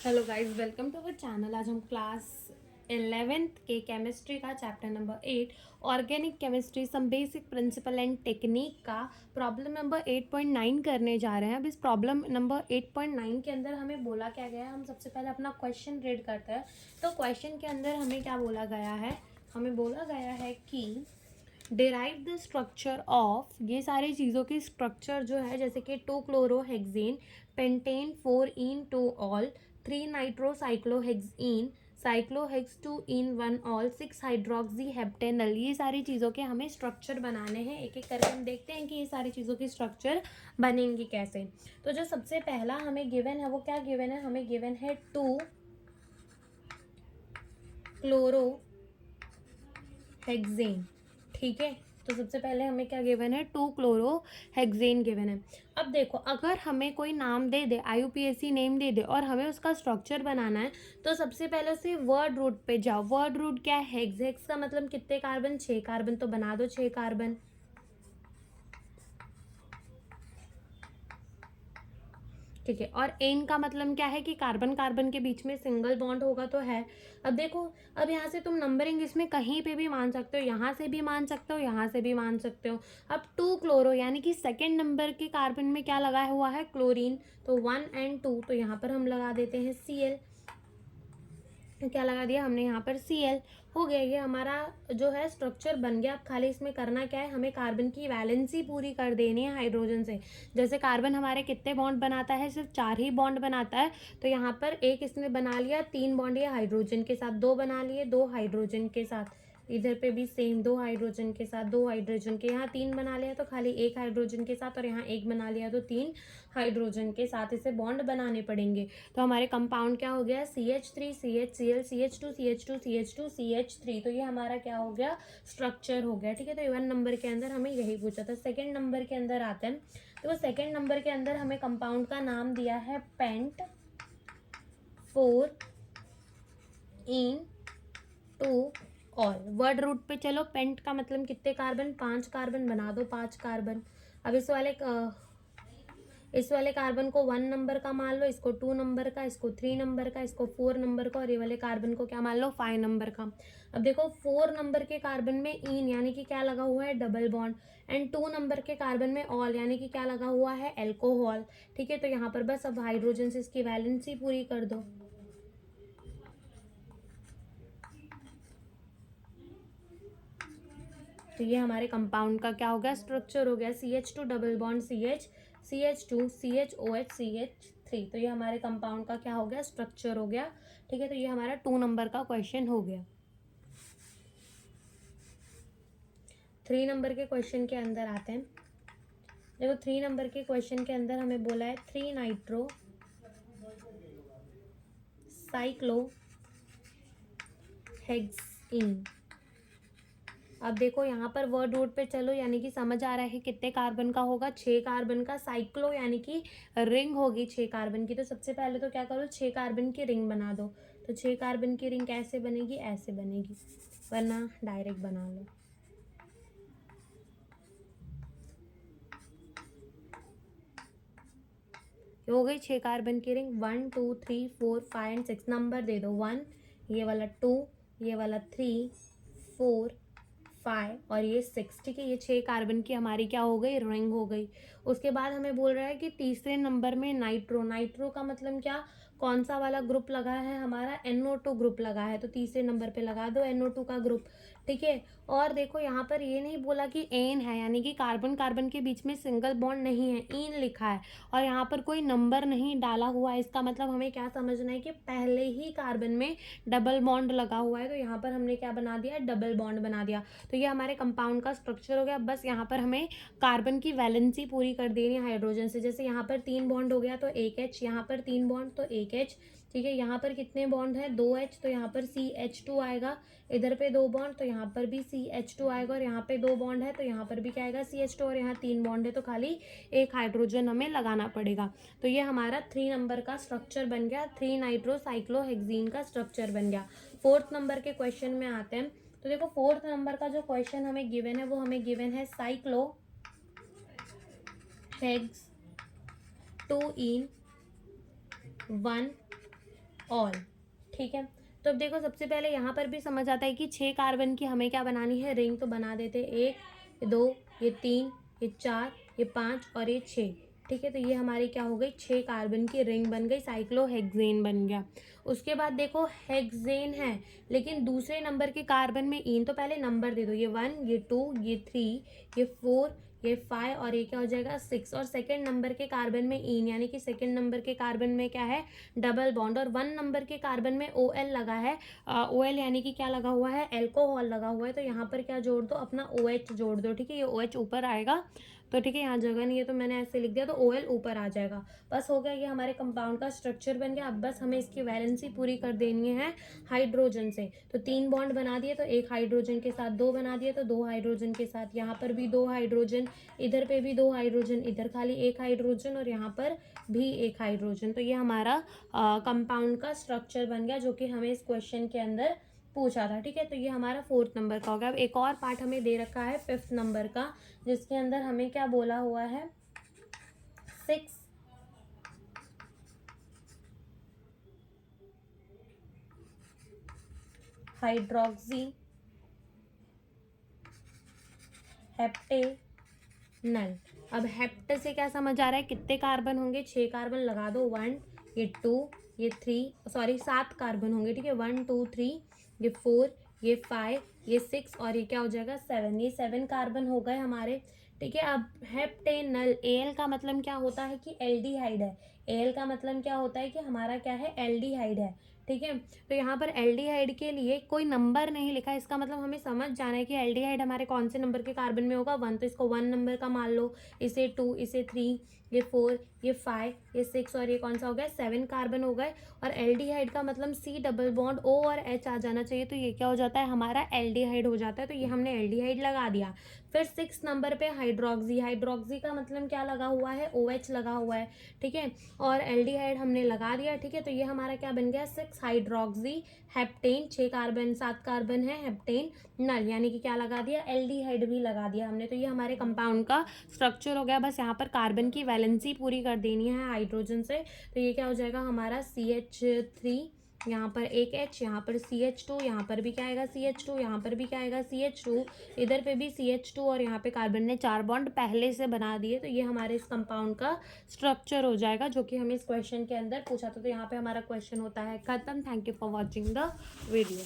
Hello guys, welcome to our channel. आज हम class 11th के केमिस्ट्री का chapter number 8 organic chemistry some basic principle and technique का problem number 8.9 करने जा रहे हैं। अब इस प्रॉब्लम नंबर 8.9 के अंदर हमें बोला क्या गया है, हम सबसे पहले अपना क्वेश्चन रीड करते हैं। तो क्वेश्चन के अंदर हमें क्या बोला गया है, हमें बोला गया है कि डिराइव द स्ट्रक्चर ऑफ, ये सारी चीज़ों की स्ट्रक्चर जो है, जैसे कि 2 क्लोरोहेक्सेन, पेंटेन 4 इन 2 ऑल, 3 नाइट्रोसाइक्लोहेक्सीन, साइक्लोहेक्स 2 इन 1 ऑल, 6 हाइड्रोक्सी हेप्टेनल, ये सारी चीज़ों के हमें स्ट्रक्चर बनाने हैं। एक एक करके हम देखते हैं कि ये सारी चीज़ों की स्ट्रक्चर बनेंगी कैसे। तो जो सबसे पहला हमें गिवन है वो क्या गिवन है, हमें गिवन है 2 क्लोरोहेक्सेन। ठीक है, तो सबसे पहले हमें क्या गिवन है, 2 क्लोरोहेक्सेन गिवन है। अब देखो, अगर हमें कोई नाम दे दे, IUPAC नेम दे दे और हमें उसका स्ट्रक्चर बनाना है, तो सबसे पहले उसे वर्ड रूट पे जाओ। वर्ड रूट क्या है, हेक्स। हेक्स का मतलब कितने कार्बन, 6 कार्बन, तो बना दो 6 कार्बन। ठीक है, और एन का मतलब क्या है कि कार्बन कार्बन के बीच में सिंगल बॉन्ड होगा तो है। अब देखो, अब यहाँ से तुम नंबरिंग इसमें कहीं पे भी मान सकते हो, यहाँ से भी मान सकते हो, यहाँ से भी मान सकते हो। अब 2 क्लोरो यानी कि सेकेंड नंबर के कार्बन में क्या लगाया हुआ है, क्लोरीन, तो 1 एंड 2, तो यहाँ पर हम लगा देते हैं Cl। क्या लगा दिया हमने यहाँ पर, Cl। हो गया, ये हमारा जो है स्ट्रक्चर बन गया। अब खाली इसमें करना क्या है, हमें कार्बन की वैलेंसी पूरी कर देनी है हाइड्रोजन से। जैसे कार्बन हमारे कितने बॉन्ड बनाता है, सिर्फ 4 ही बॉन्ड बनाता है, तो यहाँ पर एक इसने बना लिया, 3 बॉन्ड ये हाइड्रोजन के साथ, 2 बना लिए, 2 हाइड्रोजन के साथ, इधर पे भी सेम, 2 हाइड्रोजन के साथ, 2 हाइड्रोजन के, यहाँ 3 बना लिया तो खाली 1 हाइड्रोजन के साथ, और यहाँ 1 बना लिया तो 3 हाइड्रोजन के साथ इसे बॉन्ड बनाने पड़ेंगे। तो हमारे कंपाउंड क्या हो गया, CH3 CHCl CH2 CH2 CH2 CH3। तो ये हमारा क्या हो गया, स्ट्रक्चर हो गया। ठीक है, तो 1 नंबर के अंदर हमें यही पूछा था। सेकेंड नंबर के अंदर आते हैं, तो सेकेंड नंबर के अंदर हमें कंपाउंड का नाम दिया है पेंट 4 इन 2 ऑल। वर्ड रूट पे चलो, पेंट का मतलब कितने कार्बन, 5 कार्बन, बना दो 5 कार्बन। अब इस वाले कार्बन को 1 नंबर का मान लो, इसको 2 नंबर का, इसको 3 नंबर का, इसको 4 नंबर का, और ये वाले कार्बन को क्या मान लो, 5 नंबर का। अब देखो, 4 नंबर के कार्बन में इन यानी कि क्या लगा हुआ है, डबल बॉन्ड, एंड 2 नंबर के कार्बन में ऑल यानी कि क्या लगा हुआ है, एल्कोहल। ठीक है, तो यहाँ पर बस अब हाइड्रोजन से इसकी वैलेंसी पूरी कर दो। तो ये हमारे कंपाउंड का क्या हो गया, स्ट्रक्चर हो गया। CH2 double bond CH, CH2 CHOH CH3। तो ये हमारे कंपाउंड का क्या हो गया, स्ट्रक्चर हो गया। ठीक है, तो ये हमारा 2 नंबर का क्वेश्चन हो गया। 3 नंबर के क्वेश्चन के अंदर आते हैं। देखो, 3 नंबर के क्वेश्चन के अंदर हमें बोला है 3 नाइट्रो साइक्लो हेक्सीन। अब देखो, यहाँ पर वर्ड रूट पे चलो, यानी कि समझ आ रहा है कितने कार्बन का होगा, 6 कार्बन का। साइक्लो यानी कि रिंग होगी 6 कार्बन की। तो सबसे पहले तो क्या करो, 6 कार्बन की रिंग बना दो। तो 6 कार्बन की रिंग कैसे बनेगी, ऐसे बनेगी, वरना डायरेक्ट बना लो। हो गई 6 कार्बन की रिंग। 1 2 3 4 5 एंड 6 नंबर दे दो, 1, ये वाला 2, ये वाला 3 4 5 और ये 6। ठीक है, ये 6 कार्बन की हमारी क्या हो गई, रिंग हो गई। उसके बाद हमें बोल रहा है कि तीसरे नंबर में नाइट्रो। नाइट्रो का मतलब क्या, कौन सा वाला ग्रुप लगा है हमारा, NO2 ग्रुप लगा है, तो तीसरे नंबर पे लगा दो NO2 का ग्रुप। ठीक है, और देखो यहाँ पर ये नहीं बोला कि एन है, यानी कि कार्बन कार्बन के बीच में सिंगल बॉन्ड नहीं है, इन लिखा है, और यहाँ पर कोई नंबर नहीं डाला हुआ है। इसका मतलब हमें क्या समझना है कि पहले ही कार्बन में डबल बॉन्ड लगा हुआ है, तो यहाँ पर हमने क्या बना दिया, डबल बॉन्ड बना दिया। तो ये हमारे कंपाउंड का स्ट्रक्चर हो गया। बस यहाँ पर हमें कार्बन की वैलेंसी पूरी कर देनी है हाइड्रोजन से। जैसे यहाँ पर 3 बॉन्ड हो गया तो 1 H, यहाँ पर 3 बॉन्ड तो 1 H। ठीक है, यहाँ पर कितने बॉन्ड है, 2 H, तो यहाँ पर CH2 आएगा। इधर पे 2 बॉन्ड तो यहाँ पर भी CH2 आएगा, और यहाँ पे 2 बॉन्ड है तो यहाँ पर भी क्या आएगा, CH2, और यहाँ 3 बॉन्ड है तो खाली 1 हाइड्रोजन हमें लगाना पड़ेगा। तो ये हमारा 3 नंबर का स्ट्रक्चर बन गया, 3 नाइट्रोसाइक्लोहेक्सीन का स्ट्रक्चर बन गया। 4th नंबर के क्वेश्चन में आते हैं। तो देखो, 4th नंबर का जो क्वेश्चन हमें गिवन है वो हमें गिवन है साइक्लो हेक्स 2 इन 1 ऑल। ठीक है, तो अब देखो सबसे पहले यहाँ पर भी समझ आता है कि 6 कार्बन की हमें क्या बनानी है, रिंग। तो बना देते 1, ये 2, ये 3, ये 4, ये 5 और ये 6। ठीक है, तो ये हमारी क्या हो गई, 6 कार्बन की रिंग बन गई, साइक्लोहेक्सेन बन गया। उसके बाद देखो हेक्सेन है, लेकिन दूसरे नंबर के कार्बन में इन, तो पहले नंबर दे दो, ये 1, ये 2, ये 3, ये 4, ये 5 और ये क्या हो जाएगा 6। और सेकंड नंबर के कार्बन में इन, यानी कि सेकंड नंबर के कार्बन में क्या है, डबल बॉन्ड। और 1 नंबर के कार्बन में OL लगा है, OL यानी कि क्या लगा हुआ है, एल्कोहल लगा हुआ है। तो यहाँ पर क्या जोड़ दो, अपना OH जोड़ दो। ठीक है, ये OH ऊपर आएगा, तो ठीक है यहाँ जगह नहीं है तो मैंने ऐसे लिख दिया, तो OL ऊपर आ जाएगा। बस हो गया, ये हमारे कंपाउंड का स्ट्रक्चर बन गया। अब बस हमें इसकी वैलेंसी पूरी कर देनी है हाइड्रोजन से। तो 3 बॉन्ड बना दिए, तो 1 हाइड्रोजन के साथ 2 बना दिए, तो 2 हाइड्रोजन के साथ, यहाँ पर भी 2 हाइड्रोजन, इधर पे भी 2 हाइड्रोजन, इधर खाली 1 हाइड्रोजन और यहाँ पर भी 1 हाइड्रोजन। तो ये हमारा कंपाउंड का स्ट्रक्चर बन गया, जो कि हमें इस क्वेश्चन के अंदर पूछा था। ठीक है, तो ये हमारा 4th नंबर का हो गया। अब एक और पार्ट हमें दे रखा है 5th नंबर का, जिसके अंदर हमें क्या बोला हुआ है, 6 हाइड्रोक्सी हेप्टेनल। अब हेप्ट से क्या समझ आ रहा है, कितने कार्बन होंगे, 6 कार्बन लगा दो, 1, ये 2, ये 3, सॉरी 7 कार्बन होंगे। ठीक है, 1 2 3, ये 4, ये 5, ये 6 और ये क्या हो जाएगा 7। ये 7 कार्बन हो गए हमारे। ठीक है, अब हेप्टेनल, एल का मतलब क्या होता है कि एल्डिहाइड है। एल का मतलब क्या होता है कि हमारा क्या है, एल्डिहाइड है। ठीक है, तो यहाँ पर एल्डिहाइड के लिए कोई नंबर नहीं लिखा, इसका मतलब हमें समझ जाना है कि एल्डिहाइड हमारे कौन से नंबर के कार्बन में होगा, 1। तो इसको 1 नंबर का मान लो, इसे 2, इसे 3, ये 4, ये 5, ये 6 और ये कौन सा हो गया, 7 कार्बन हो गए। और एल्डिहाइड का मतलब C डबल बॉन्ड O और H आ जाना चाहिए, तो ये क्या हो जाता है, हमारा एल्डिहाइड हो जाता है। तो ये हमने एल्डिहाइड लगा दिया। फिर 6 नंबर पे हाइड्रोक्सी, हाइड्रोक्सी का मतलब क्या लगा हुआ है, OH लगा हुआ है। ठीक है, और एल्डिहाइड हमने लगा दिया। ठीक है, तो ये हमारा क्या बन गया, 6 हाइड्रोक्सी हेप्टेन। 6 कार्बन, 7 कार्बन है, हेप्टेन नल, यानी कि क्या लगा दिया, एल्डिहाइड भी लगा दिया हमने। तो ये हमारे कंपाउंड का स्ट्रक्चर हो गया। बस यहाँ पर कार्बन की वैलेंसी पूरी कर देनी है हाइड्रोजन से। तो ये क्या हो जाएगा हमारा CH3, यहाँ पर एक H, यहाँ पर CH2, यहाँ पर भी क्या आएगा CH2, यहाँ पर भी क्या आएगा CH2, इधर पे भी CH2 और यहाँ पे कार्बन ने 4 बॉन्ड पहले से बना दिए। तो ये हमारे इस कंपाउंड का स्ट्रक्चर हो जाएगा, जो कि हमें इस क्वेश्चन के अंदर पूछा था। तो यहाँ पे हमारा क्वेश्चन होता है खत्म। Thank you for watching the video.